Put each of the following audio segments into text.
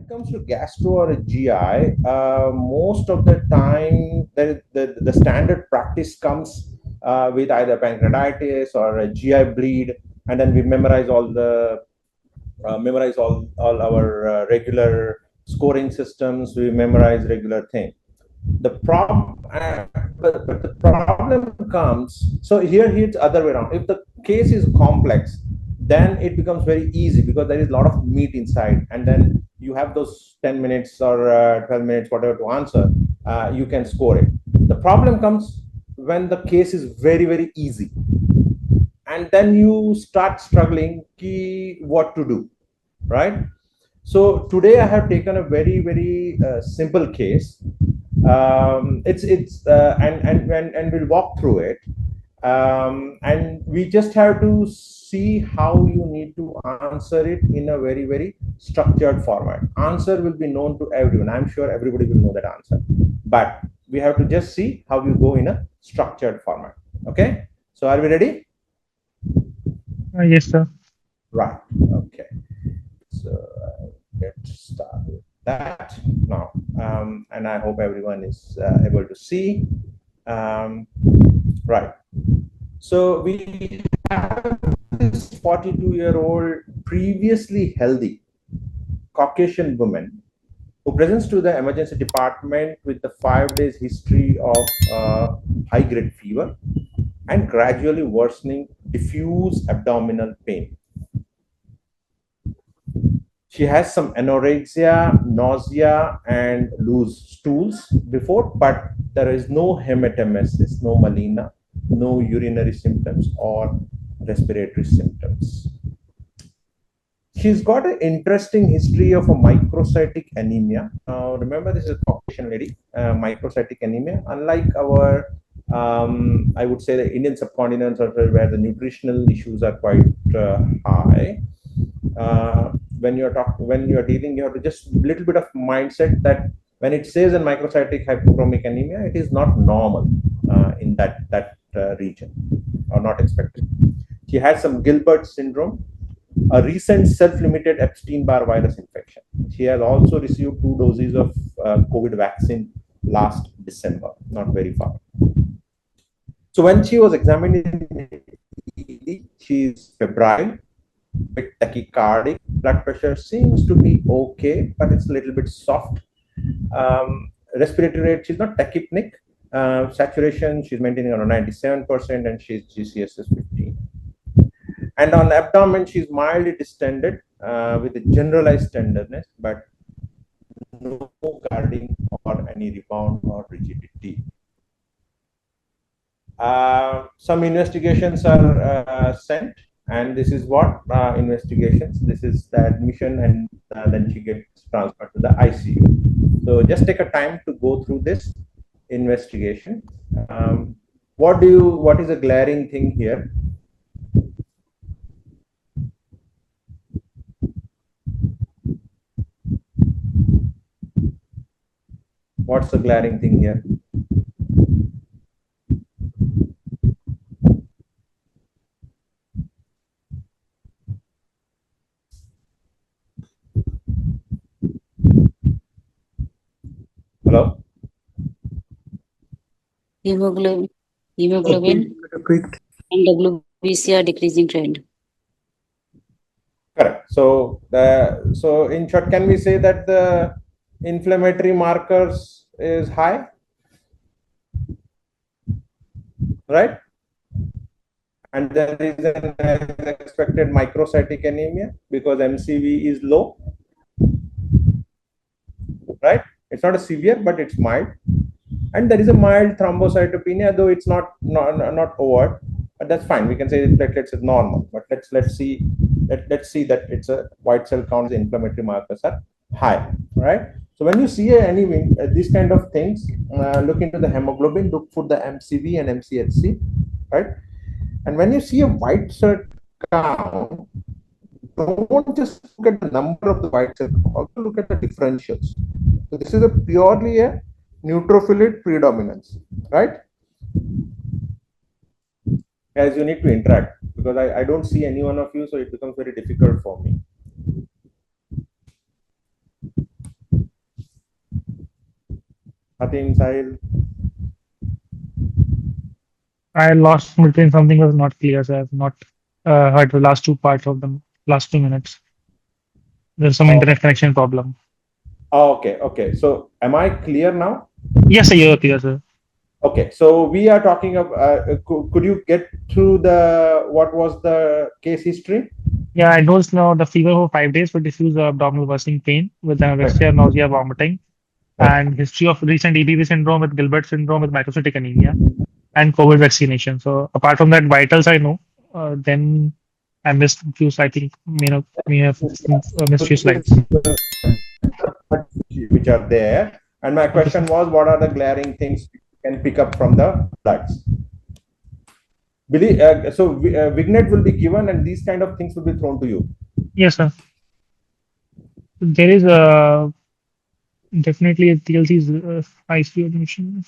it comes to gastro or a GI, most of the time the standard practice comes with either pancreatitis or a GI bleed, and then we memorize all our regular scoring systems. We memorize regular thing. The problem, but the problem comes. So here it's other way around. If the case is complex, then it becomes very easy because there is a lot of meat inside, and then you have those 10 minutes or 12 minutes, whatever, to answer. You can score it. The problem comes when the case is very easy, and then you start struggling what to do, right? So today I have taken a very simple case. It's and we'll walk through it. And we just have to see how you need to answer it in a very structured format. Answer will be known to everyone. I'm sure everybody will know that answer, but we have to just see how you go in a structured format. Okay, so are we ready? Yes, sir. Right. Okay. So let's start with that now. And I hope everyone is able to see. Right. So we have this 42-year-old previously healthy Caucasian woman who presents to the emergency department with the 5 days history of high-grade fever and gradually worsening diffuse abdominal pain. She has some anorexia, nausea, and loose stools before, but there is no hematemesis, no melena, no urinary symptoms or respiratory symptoms. She's got an interesting history of a microcytic anemia. Remember, this is a Caucasian lady, microcytic anemia. Unlike our, I would say, the Indian subcontinent, where the nutritional issues are quite high. When you're dealing, you have to just a little bit of mindset that when it says in microcytic hypochromic anemia, it is not normal in that region, or not expected. She had some Gilbert syndrome, a recent self-limited Epstein-Barr virus infection. She has also received 2 doses of COVID vaccine last December, not very far. So when she was examined in ED, she is febrile, bit tachycardic. Blood pressure seems to be okay, but it's a little bit soft. Respiratory rate, she's not tachypneic. Saturation, she's maintaining around 97%, and she's GCS is 15. And on abdomen, she's mildly distended with a generalized tenderness, but no guarding or any rebound or rigidity. Some investigations are sent, and this is what investigations. This is the admission, and then she gets transferred to the ICU. So just take a time to go through this investigation. What is a glaring thing here? What's the glaring thing here? Hello? Hemoglobin and WBC are decreasing trend. Correct. So in short, can we say that the inflammatory markers is high, right? And there is an expected microcytic anemia because MCV is low, right? It's not a severe, but it's mild. And there is a mild thrombocytopenia, though it's not overt, but that's fine. We can say platelets is normal, but let's see that it's a white cell count, the inflammatory markers are high, right? So when you see these kind of things, look into the hemoglobin, look for the MCV and MCHC, right? And when you see a white cell count, don't just look at the number of the white cell count, also look at the differentials. So this is purely a neutrophilic predominance, right? As you need to interact, because I don't see any one of you, so it becomes very difficult for me. Hatim, Sahil. I lost between something was not clear, so I have not heard the last two parts of the last 2 minutes. There's some Oh, internet connection problem. okay, okay. So am I clear now? Yes, sir, you're clear, sir. Okay, so we are talking of. Could you get through the what was the case history? Yeah, I noticed now the fever for 5 days with diffuse abdominal worsening pain with Right, anorexia, nausea, vomiting, right. and history of recent EBV syndrome with Gilbert syndrome with microcytic anemia and COVID vaccination. So apart from that, vitals I know. Then I missed a few. I think may have missed So few this is slides. which are there. And my Okay, question sir. was, what are the glaring things you can pick up from the bloods? Vignette will be given, and these kind of things will be thrown to you. Yes, sir. There is definitely a TLC's ICU admission.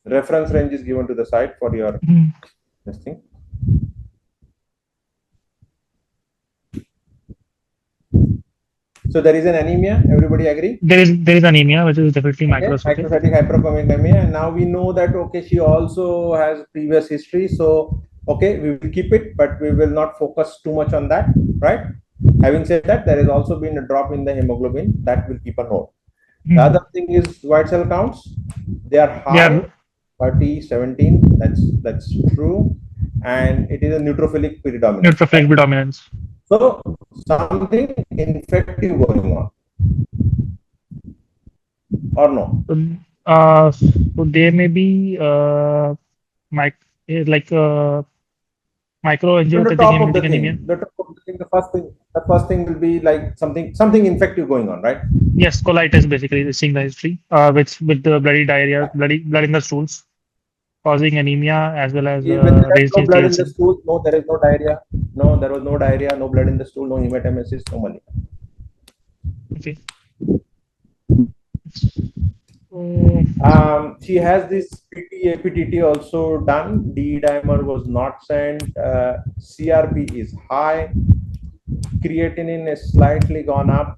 Reference range is given to the site for your Mhm. this thing. So there is an anemia. Everybody agree? There is anemia, which is definitely Okay, microcytic. microcytic hypercholemia, and now we know that okay, she also has previous history. So okay, we will keep it, but we will not focus too much on that, right? Having said that, there has also been a drop in the hemoglobin that will keep a note. The Mhm. other thing is white cell counts. They are They high, are 30, 17. That's true, and it is a neutrophilic predominance, neutrophilic right? predominance. So something infective going on, or no? So there may be mic like On the microangiopathic top of the hemolytic thing, anemia. the first thing will be like something infective going on, right? Yes, colitis basically is seeing the history, with the bloody diarrhea, blood in the stools, causing anemia as well as When there is raised no blood in the TLC. stool, no, there is no diarrhea. No, there was no diarrhea, no blood in the stool, no hematemesis, no malignancy. Okay. So, She has this PTAPTT also done. D dimer was not sent. CRP is high. Creatinine is slightly gone up.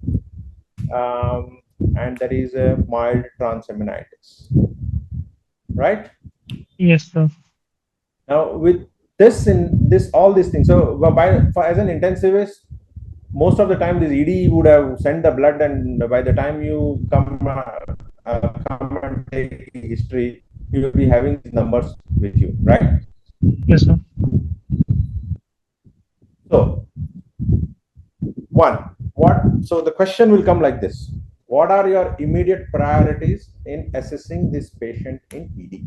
And there is a mild transaminitis. Right? yes, sir. Now, with this in this all these things, so as an intensivist, most of the time this ED would have sent the blood, and by the time you come and take history, you will be having these numbers with you, right? Yes, sir. So so the question will come like this: what are your immediate priorities in assessing this patient in ED?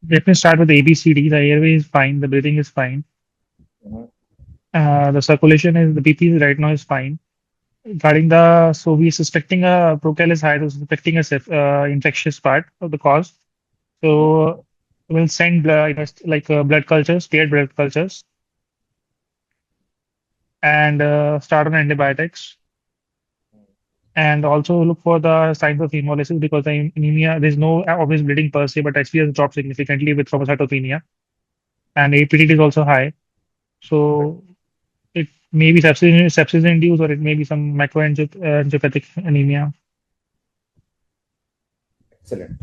Let me start with ABCD. The airway is fine. The breathing is fine. Mhm. The circulation is the BP right now is fine. Regarding so we are suspecting a proctal is high, so suspecting a infectious part of the cause. So we'll send blood cultures, paired blood cultures, and start on antibiotics. And also look for the signs of hemolysis because the anemia, there's no obvious bleeding per se, but HP has dropped significantly with thrombocytopenia. And APT is also high. So it may be sepsis induced, or it may be some microangiopathic anemia. Excellent.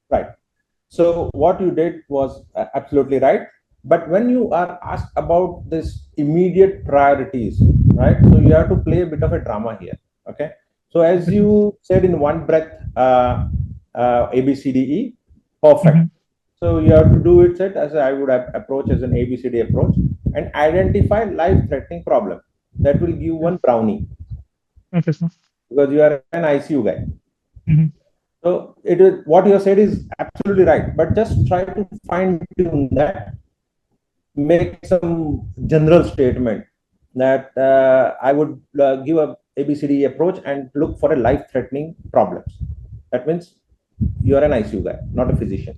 Right. So what you did was absolutely right. But when you are asked about this immediate priorities, right? So you have to play a bit of a drama here. Okay. So as Okay, sir. you said in one breath, A B C D E, perfect. Mhm. So you have to do it set as I would approach as an ABCD approach and identify life-threatening problem. That will give Okay, one brownie okay, sir. because you are an ICU guy. Mhm. So it is what you have said is absolutely right, but just try to fine tune that, make some general statement that I would give a ABCD approach and look for a life-threatening problems. That means you are an ICU guy, not a physician.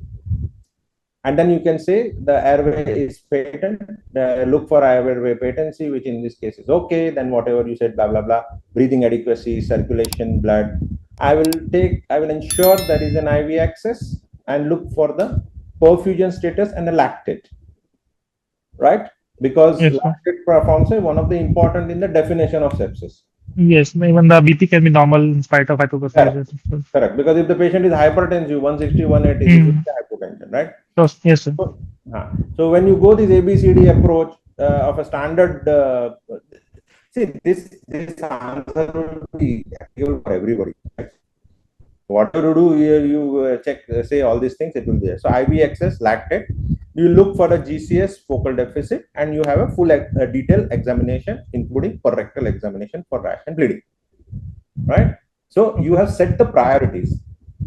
And then you can say the airway is patent. Look for airway patency, which in this case is okay. Then whatever you said, blah blah blah, breathing adequacy, circulation, blood. I will ensure there is an IV access and look for the perfusion status and the lactate. Right? because Yes, sir. lactate function is one of the important in the definition of sepsis. Yes, even the BP can be normal in spite of hypophysis. Correct. Because if the patient is hypertensive, 160, 180, this is hypotension, right? Yes, sir. So when you go this ABCD approach of a standard, see this answer will be applicable for everybody. Right? Whatever you do, you check, say all these things, it will be there. So IBXS, lactate, you look for a GCS, focal deficit, and you have a full detailed examination, including rectal examination for rash and bleeding. Right? So you have set the priorities: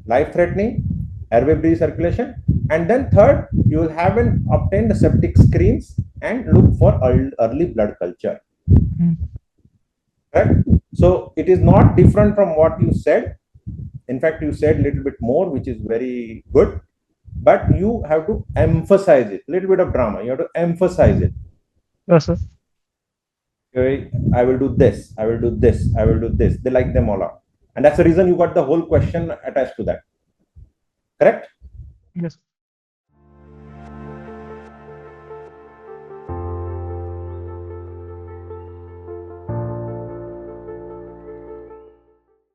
life-threatening, airway breath circulation, and then third, you will have obtained the septic screens and look for early blood culture. Right? So it is not different from what you said. In fact, you said a little bit more, which is very good, but you have to emphasize it. A little bit of drama. You have to emphasize it. Yes, sir. Okay, I will do this. I will do this. I will do this. They like them all out, and that's the reason you got the whole question attached to that. Correct? Yes.